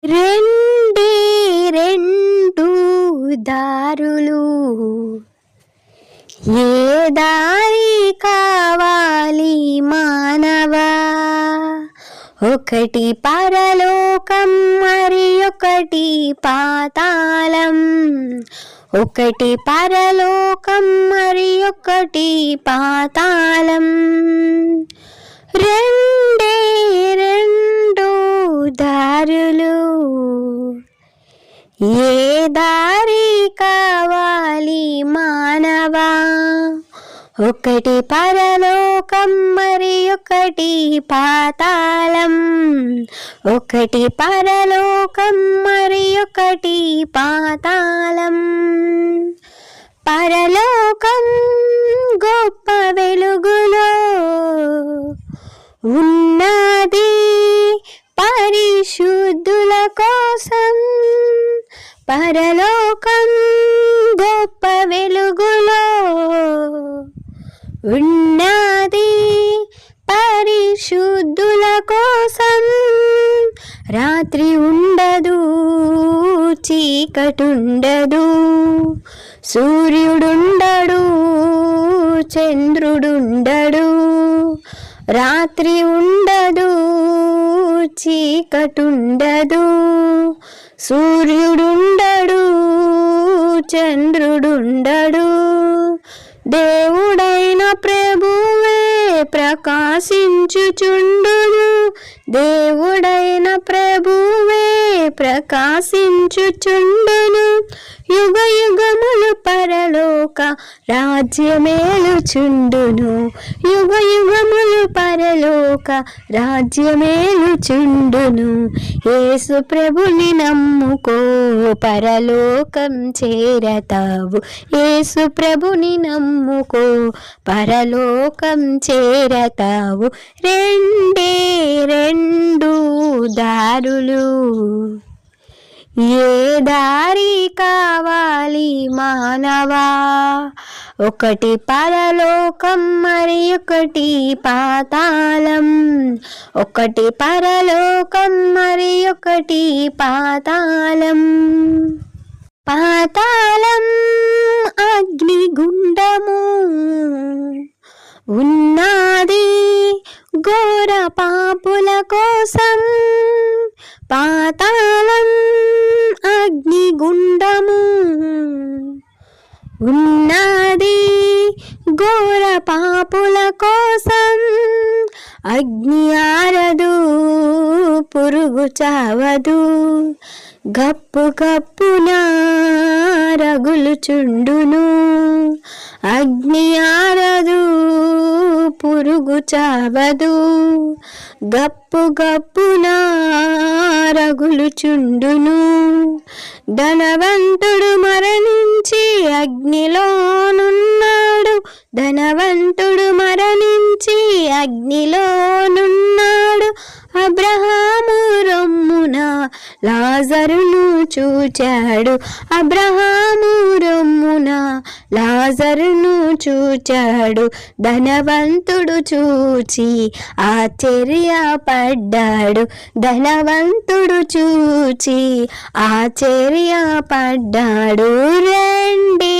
రెండే రెండు దారులు, ఏ దారి కావాలి మానవా? ఒకటి పరలోకం, మరి ఒకటి పాతాళం. ఒకటి పరలోకం, మరి ఒకటి పాతాళం. రెండే రెండు దారులు, ఏ దారి కావాలి మానవా? ఒకటి పరలోకం, మరి ఒకటి పాతాళం. ఒకటి పరలోకం, మరి ఒకటి పాతాళం. పరలోకం గొప్ప వెలుగులో ఉన్నది పరిశుద్ధుల కోసం. పరలోకం గొప్ప వెలుగులో ఉన్నది పరిశుద్ధుల కోసం. రాత్రి ఉండదు, చీకటుండదు, సూర్యుడుండడు, చంద్రుడుండడు. రాత్రి ఉండదు, చీకటుండదు, సూర్యుడుండడు, చంద్రుడుండడు. దేవుడైన ప్రభువే ప్రకాశించుచుండును. దేవుడైన ప్రభువే ప్రకాశించుచుండును. యుగ యుగములు పరలోక రాజ్యమేలుచుండును. యుగ యుగములు పరలోక రాజ్యమేలుచుండును. యేసు ప్రభుని నమ్ముకో, పరలోకం చేరతావు. యేసు ప్రభుని నమ్ముకో, పరలోకం చేరతావు. రెండే రెండు దారులు, ఏ దారి కావాలి మానవా? ఒకటి పరలోకం, మరి ఒకటి పాతాళం. ఒకటి పరలోకం, మరి ఒకటి పాతాళం. పాతాళం అగ్నిగుండము ఉన్నది ఘోర పాపుల కోసం. పాతాళం అగ్నిగుండము ఉన్నది ఘోర పాపుల కోసం. అగ్ని ఆరదు, పురుగు చావదు, గప్పు గప్పున రగులుచుండును. అగ్ని ఆరదు, పురుగు చావదు, గప్పు గప్పున రగులుచుండును. ధనవంతుడు మరణించి అగ్నిలోనున్నాడు. ధనవంతుడు మరణించి అగ్నిలోనున్నాడు. అబ్రహాము రొమ్మున లాజరును చూచాడు. అబ్రహాము రొమ్మున లాజరును చూచాడు. ధనవంతుడు చూచి ఆశ్చర్యపడ్డాడు. ధనవంతుడు చూచి ఆశ్చర్యపడ్డాడు. రెండే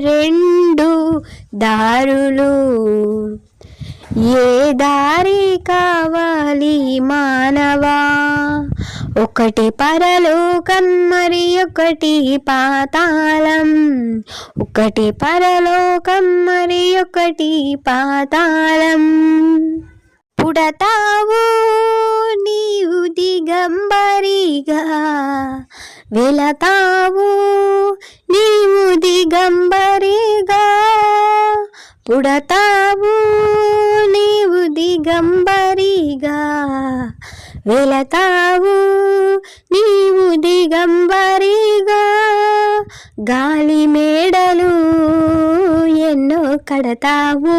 రెండు దారులు, ఏ దారి కావాలి మానవా? ఒకటి పరలోకం, మరి ఒకటి పాతాళం. ఒకటి పరలోకం, మరి ఒకటి పాతాళం. పుడతావు నీవు దిగంబరిగా, వెళతావు నీవు దిగంబరిగా. పుడతావు నీవు దిగంబరిగా, వెళతావు నీవు దిగంబరిగా. గాలి మేడలు ఎన్నో కడతావు,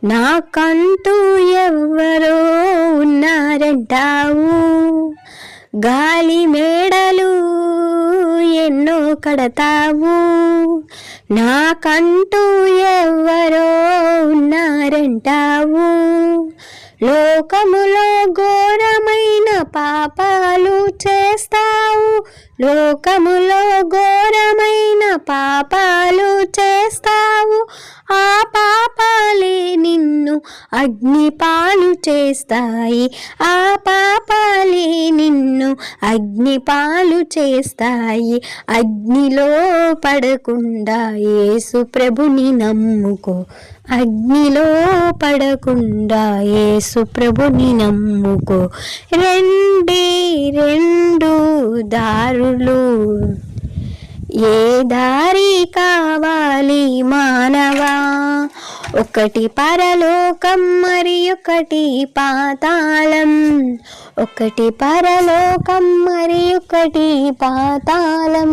నాకంటూ ఎవ్వరో ఉన్నారంటావు. గాలి మేడలు ఎన్నో కడతావు, నాకంటూ ఎవ్వరో ఉన్నారంటావు. లోకములో ఘోరమైన పాపాలు చేస్తావు, లోకములో ఘోరమైన పాపాలు చేస్తావు, ఆ పాపాలే నిన్ను అగ్నిపాలు చేస్తాయి, ఆ పాపాలే నిన్ను అగ్నిపాలు చేస్తాయి. అగ్నిలో పడకుండా యేసు ప్రభుని నమ్ముకో, అగ్నిలో పడకుండా యేసు ప్రభుని నమ్ముకో. రెండే రెండు దారులు, ఏ దారి కావాలి మానవా? ఒకటి పరలోకం మరి ఒకటి పాతాళం, ఒకటి పరలోకం మరి ఒకటి పాతాళం.